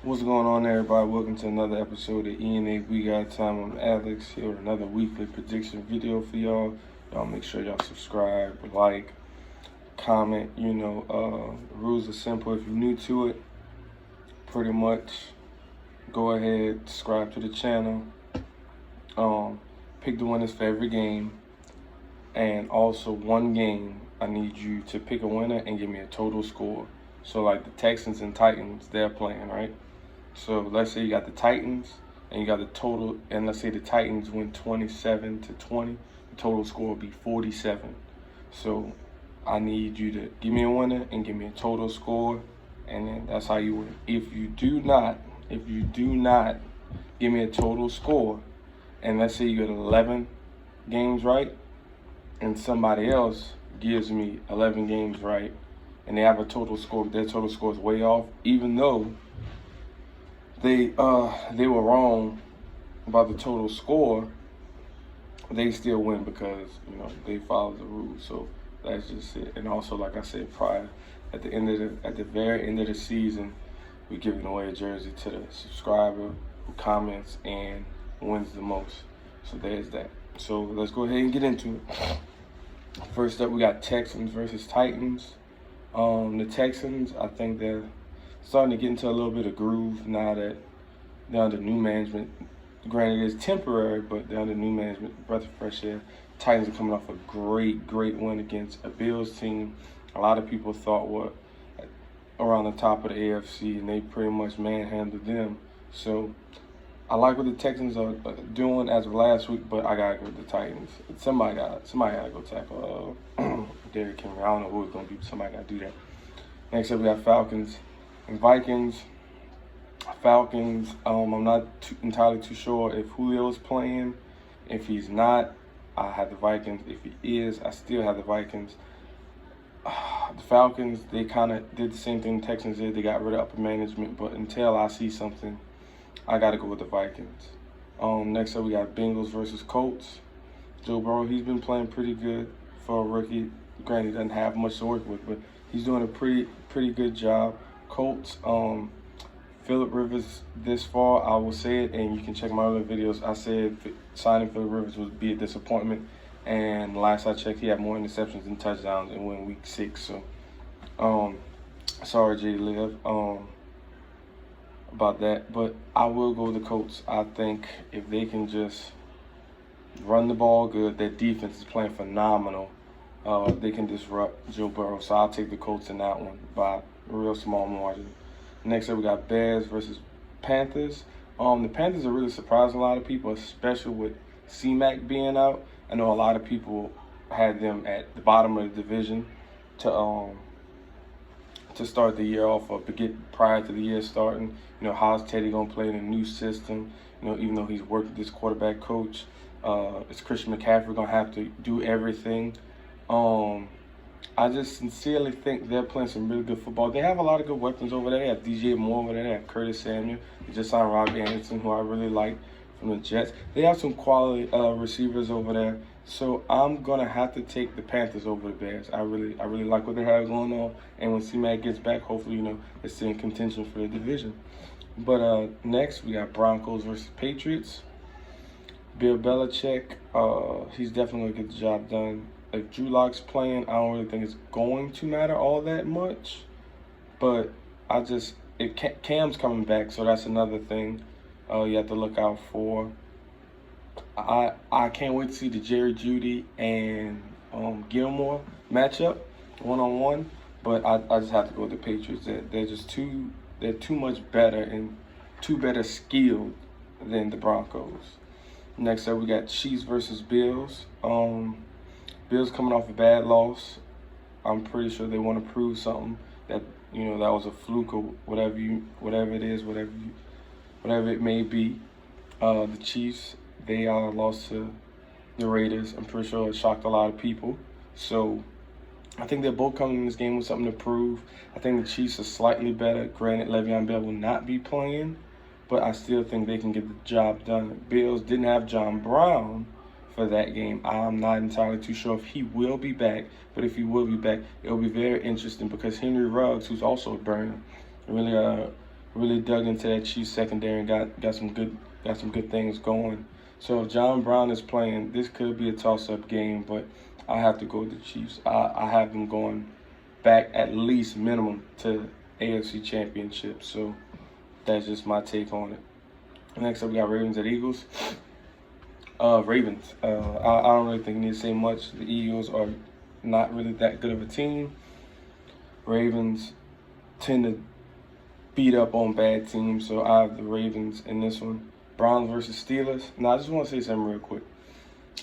What's going on, everybody? Welcome to another episode of ENA We Got Time. I'm Alex here with another weekly prediction video for y'all. Y'all make sure y'all subscribe, like, comment. The rules are simple. If you're new to it, pretty much go ahead, subscribe to the channel. Pick the winners for every game. And also one game, I need you to pick a winner and give me a total score. So like the Texans and Titans, they're playing, right? So let's say you got the Titans and you got the total, and let's say the Titans win 27-20. The total score will be 47. So I need you to give me a winner and give me a total score, and then that's how you win. If you do not give me a total score, and let's say you get 11 games right, and somebody else gives me 11 games right, and they have a total score, their total score is way off, even though they were wrong about the total score, they still win because they followed the rules. So that's just it. And also, like I said prior, at the very end of the season, we're giving away a jersey to the subscriber who comments and wins the most. So there's that. So let's go ahead and get into it. First up, we got Texans versus Titans. The Texans, I think they're starting to get into a little bit of groove now that they're under new management. Granted, it's temporary, but they're under new management. Breath of fresh air. Titans are coming off a great win against a Bills team a lot of people thought were around the top of the AFC, and they pretty much manhandled them. So I like what the Texans are doing as of last week, but I gotta go with the Titans. Somebody gotta go tackle Derrick Henry. I don't know who it's gonna be, but somebody gotta do that. Next up, we got Falcons and Vikings. Falcons, I'm not entirely too sure if Julio is playing. If he's not, I have the Vikings. If he is, I still have the Vikings. The Falcons, they kind of did the same thing the Texans did. They got rid of upper management, but until I see something, I got to go with the Vikings. Next up, we got Bengals versus Colts. Joe Burrow, he's been playing pretty good for a rookie. Granted, he doesn't have much to work with, but he's doing a pretty good job. Colts, Phillip Rivers this far, I will say it, and you can check my other videos. I said signing Phillip Rivers would be a disappointment, and last I checked, he had more interceptions than touchdowns and went week 6. So, sorry, J. Liv, about that, but I will go with the Colts. I think if they can just run the ball good, their defense is playing phenomenal. They can disrupt Joe Burrow, so I'll take the Colts in that one by a real small margin. Next up, we got Bears versus Panthers. The Panthers are really surprising a lot of people, especially with C-Mac being out. I know a lot of people had them at the bottom of the division to start the year off, or prior to the year starting. How's Teddy gonna play in a new system? Even though he's worked with this quarterback coach, is Christian McCaffrey gonna have to do everything? I just sincerely think they're playing some really good football. They have a lot of good weapons over there. They have DJ Moore over there. They have Curtis Samuel. They just signed Robbie Anderson, who I really like from the Jets. They have some quality receivers over there. So I'm gonna have to take the Panthers over the Bears. I really like what they have going on. And when C-Mac gets back, hopefully they're still in contention for the division. But next we got Broncos versus Patriots. Bill Belichick, he's definitely gonna get the job done. If Drew Lock's playing, I don't really think it's going to matter all that much. But Cam's coming back, so that's another thing you have to look out for. I can't wait to see the Jerry Jeudy and Gilmore matchup one-on-one. But I just have to go with the Patriots. They're just too much better and too better skilled than the Broncos. Next up, we got Chiefs versus Bills. Bills coming off a bad loss. I'm pretty sure they want to prove something that that was a fluke or whatever it may be. The Chiefs, they lost to the Raiders. I'm pretty sure it shocked a lot of people. So I think they're both coming in this game with something to prove. I think the Chiefs are slightly better. Granted, Le'Veon Bell will not be playing, but I still think they can get the job done. Bills didn't have John Brown for that game. I'm not entirely too sure if he will be back, but if he will be back, it'll be very interesting because Henry Ruggs, who's also a burner, really really dug into that Chiefs secondary and got some good things going. So if John Brown is playing, this could be a toss-up game, but I have to go with the Chiefs. I have them going back at least minimum to AFC Championship. So that's just my take on it. Next up, we got Ravens at Eagles. Ravens. I don't really think I need to say much. The Eagles are not really that good of a team. Ravens tend to beat up on bad teams, so I have the Ravens in this one. Browns versus Steelers. Now, I just want to say something real quick.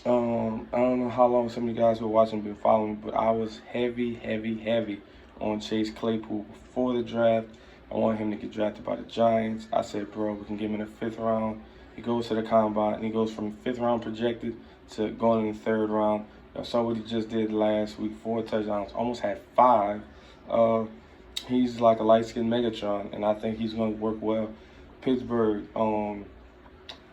I don't know how long some of you guys who are watching been following me, but I was heavy on Chase Claypool before the draft. I wanted him to get drafted by the Giants. I said, bro, we can get him in the 5th round. He goes to the combine, and he goes from 5th round projected to going in the 3rd round. I saw what he just did last week, 4 touchdowns, almost had 5. He's like a light-skinned Megatron, and I think he's going to work well. Pittsburgh, all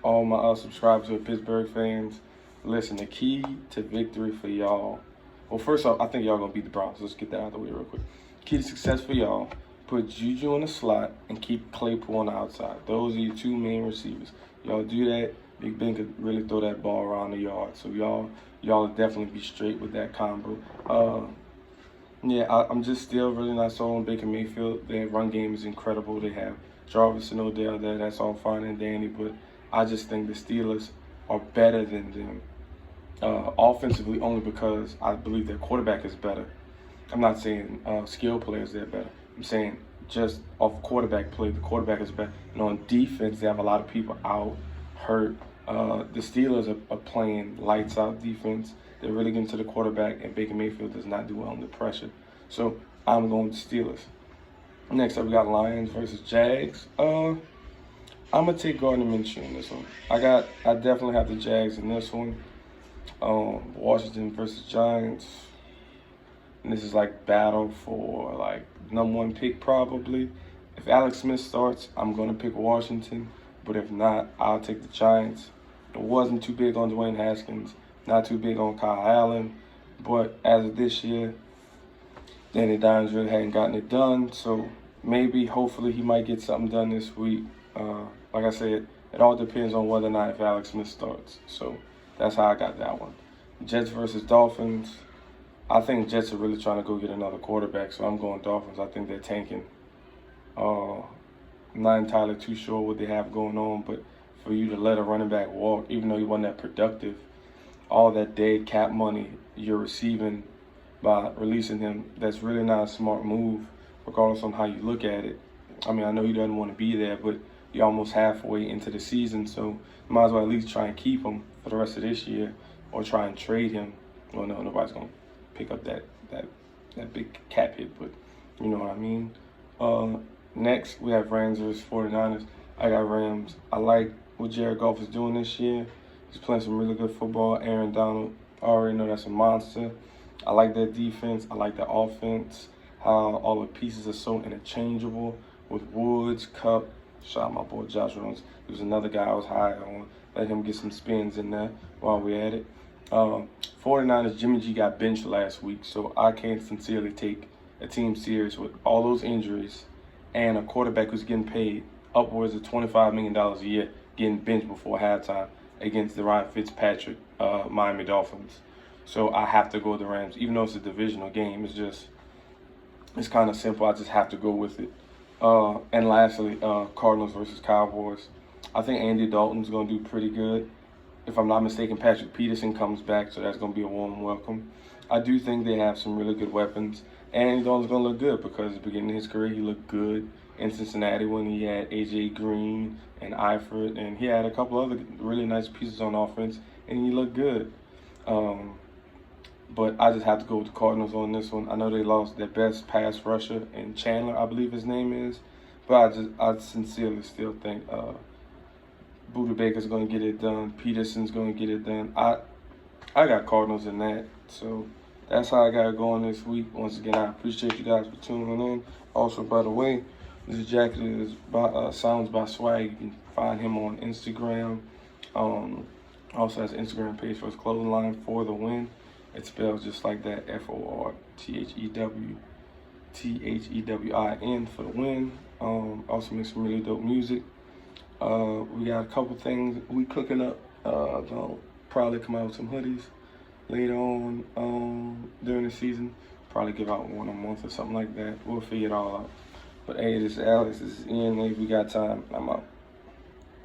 my subscribers who are Pittsburgh fans, listen, the key to victory for y'all. Well, first off, I think y'all going to beat the Browns. Let's get that out of the way real quick. Key to success for y'all, put Juju in the slot and keep Claypool on the outside. Those are your 2 main receivers. Y'all do that, Big Ben could really throw that ball around the yard. So y'all will definitely be straight with that combo. I'm just still really not sold on Baker Mayfield. Their run game is incredible. They have Jarvis and Odell there. That's all fine and dandy. But I just think the Steelers are better than them offensively only because I believe their quarterback is better. I'm not saying skill players, they're better. I'm saying just off quarterback play, the quarterback is better. And on defense, they have a lot of people out, hurt. The Steelers are playing lights out defense. They're really getting to the quarterback, and Baker Mayfield does not do well under pressure. So I'm going with the Steelers. Next up, we got Lions versus Jags. I'm gonna take Gardner Minshew in this one. I definitely have the Jags in this one. Washington versus Giants. And this is like battle for like #1 pick probably. If Alex Smith starts, I'm gonna pick Washington. But if not, I'll take the Giants. I wasn't too big on Dwayne Haskins. Not too big on Kyle Allen. But as of this year, Danny Dimes really hadn't gotten it done. So maybe, hopefully, he might get something done this week. Like I said, it all depends on whether or not if Alex Smith starts. So that's how I got that one. Jets versus Dolphins. I think Jets are really trying to go get another quarterback, so I'm going Dolphins. I think they're tanking. I'm not entirely too sure what they have going on, but for you to let a running back walk, even though he wasn't that productive, all that dead cap money you're receiving by releasing him, that's really not a smart move, regardless on how you look at it. I mean, I know he doesn't want to be there, but you're almost halfway into the season, so you might as well at least try and keep him for the rest of this year or try and trade him. Well, no, nobody's going to pick up that big cap hit, but you know what I mean. Next, we have Rams versus 49ers. I got Rams. I like what Jared Goff is doing this year. He's playing some really good football. Aaron Donald, I already know that's a monster. I like that defense. I like the offense. How all the pieces are so interchangeable with Woods, Kupp. Shout out my boy Josh Reynolds. He was another guy I was high on. Let him get some spins in there while we're at it. 49ers, Jimmy G got benched last week, so I can't sincerely take a team serious with all those injuries and a quarterback who's getting paid upwards of $25 million a year getting benched before halftime against the Ryan Fitzpatrick Miami Dolphins. So I have to go with the Rams. Even though it's a divisional game, it's kind of simple. I just have to go with it. And lastly, Cardinals versus Cowboys. I think Andy Dalton's going to do pretty good. If I'm not mistaken, Patrick Peterson comes back, so that's going to be a warm welcome. I do think they have some really good weapons. And Andy Dalton's going to look good because at the beginning of his career, he looked good in Cincinnati when he had A.J. Green and Eifert, and he had a couple other really nice pieces on offense, and he looked good. But I just have to go with the Cardinals on this one. I know they lost their best pass rusher in Chandler, I believe his name is. But I sincerely still think Buda Baker's going to get it done. Peterson's going to get it done. I got Cardinals in that. So that's how I got it going this week. Once again, I appreciate you guys for tuning in. Also, by the way, this jacket is Sounds by Swag. You can find him on Instagram. Also has an Instagram page for his clothing line, For the Win. It's spelled just like that, FORTHEWIN, For the Win. Also make some really dope music. We got a couple things we cooking up. Gonna probably come out with some hoodies later on during the season. Probably give out one a month or something like that. We'll figure it all out. But hey, this is Alex. This is Ian. If we got time, I'm out.